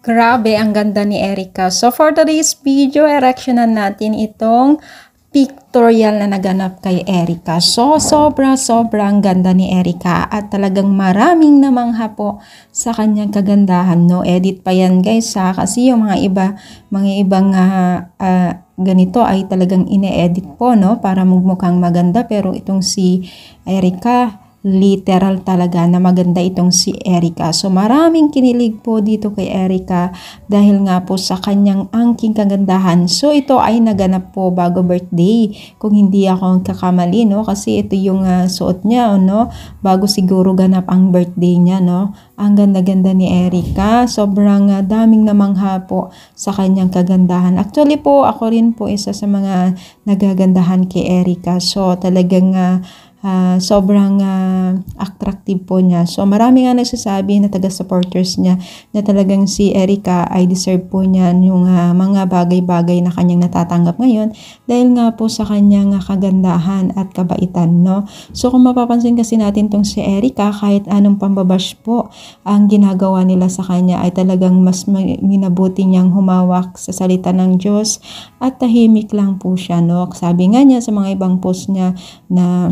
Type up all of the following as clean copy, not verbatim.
Grabe, ang ganda ni Erica. So, for today's video, erectionan natin itong pictorial na naganap kay Erica. So, sobrang ganda ni Erica at talagang maraming namangha po sa kanyang kagandahan. No, edit pa yan guys ha, kasi yung mga ibang ganito ay talagang ine-edit po no para magmukhang maganda, pero itong si Erica literal talaga na maganda itong si Erica. So maraming kinilig po dito kay Erica dahil nga po sa kanyang angking kagandahan. So ito ay naganap po bago birthday kung hindi ako kakamali no, kasi ito yung suot niya no bago siguro ganap ang birthday niya no. Ang ganda-ganda ni Erica, sobrang daming namangha po sa kanyang kagandahan. Actually po ako rin po isa sa mga nagagandahan kay Erica. So talagang sobrang attractive po niya. So marami nga nagsasabi na taga-supporters niya na talagang si Erica ay deserve po niya yung mga bagay-bagay na kanyang natatanggap ngayon dahil nga po sa kanyang kagandahan at kabaitan no. So kung mapapansin kasi natin tong si Erica, kahit anong pambabash po ang ginagawa nila sa kanya ay talagang mas minabuti niyang humawak sa salita ng Diyos at tahimik lang po siya no. Sabi nga niya sa mga ibang post niya na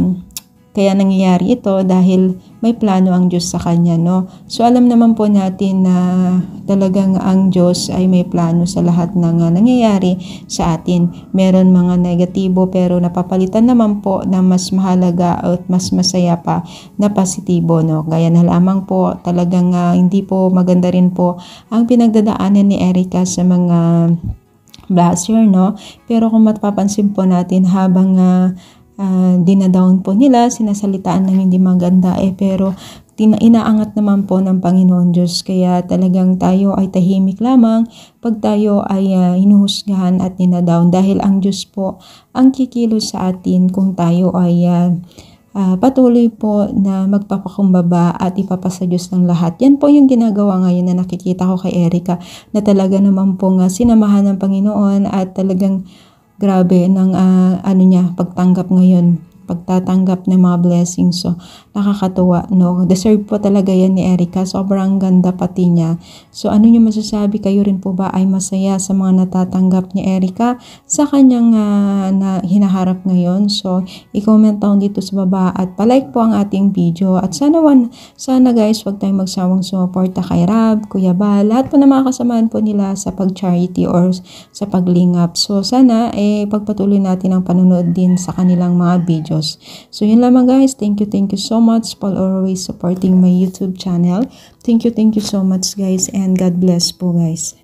kaya nangyayari ito dahil may plano ang Diyos sa kanya, no? So, alam naman po natin na talagang ang Diyos ay may plano sa lahat ng nangyayari sa atin. Meron mga negatibo pero napapalitan naman po na mas mahalaga at mas masaya pa na positibo, no? Gaya na lamang po talagang hindi po maganda rin po ang pinagdadaanan ni Erica sa mga blasher, no? Pero kung mapapansin po natin habang dinadown po nila, sinasalitaan ng hindi maganda pero inaangat naman po ng Panginoon Diyos. Kaya talagang tayo ay tahimik lamang pag tayo ay hinuhusgahan at dinadown dahil ang Diyos po ang kikilos sa atin kung tayo ay patuloy po na magpapakumbaba at ipapasa Diyos ng lahat. Yan po yung ginagawa ngayon na nakikita ko kay Erica na talaga naman po sinamahan ng Panginoon at talagang grabe ng pagtanggap ngayon, pagtatanggap ng mga blessings. So, nakakatuwa, no? Deserve po talaga yan ni Erica. Sobrang ganda pati niya. So, ano nyo masasabi? Kayo rin po ba ay masaya sa mga natatanggap ni Erica sa kanyang na hinaharap ngayon? So, i-comment down dito sa baba at palike po ang ating video. At sana guys, huwag tayong magsawang sumuporta kay Rab, Kuya Bal, lahat po na mga kasamahan po nila sa pag-charity or sa paglingap. So, sana pagpatuloy natin ang panonood din sa kanilang mga videos. So, yun lamang guys. Thank you so much for always supporting my YouTube channel. Thank you so much guys and God bless po guys.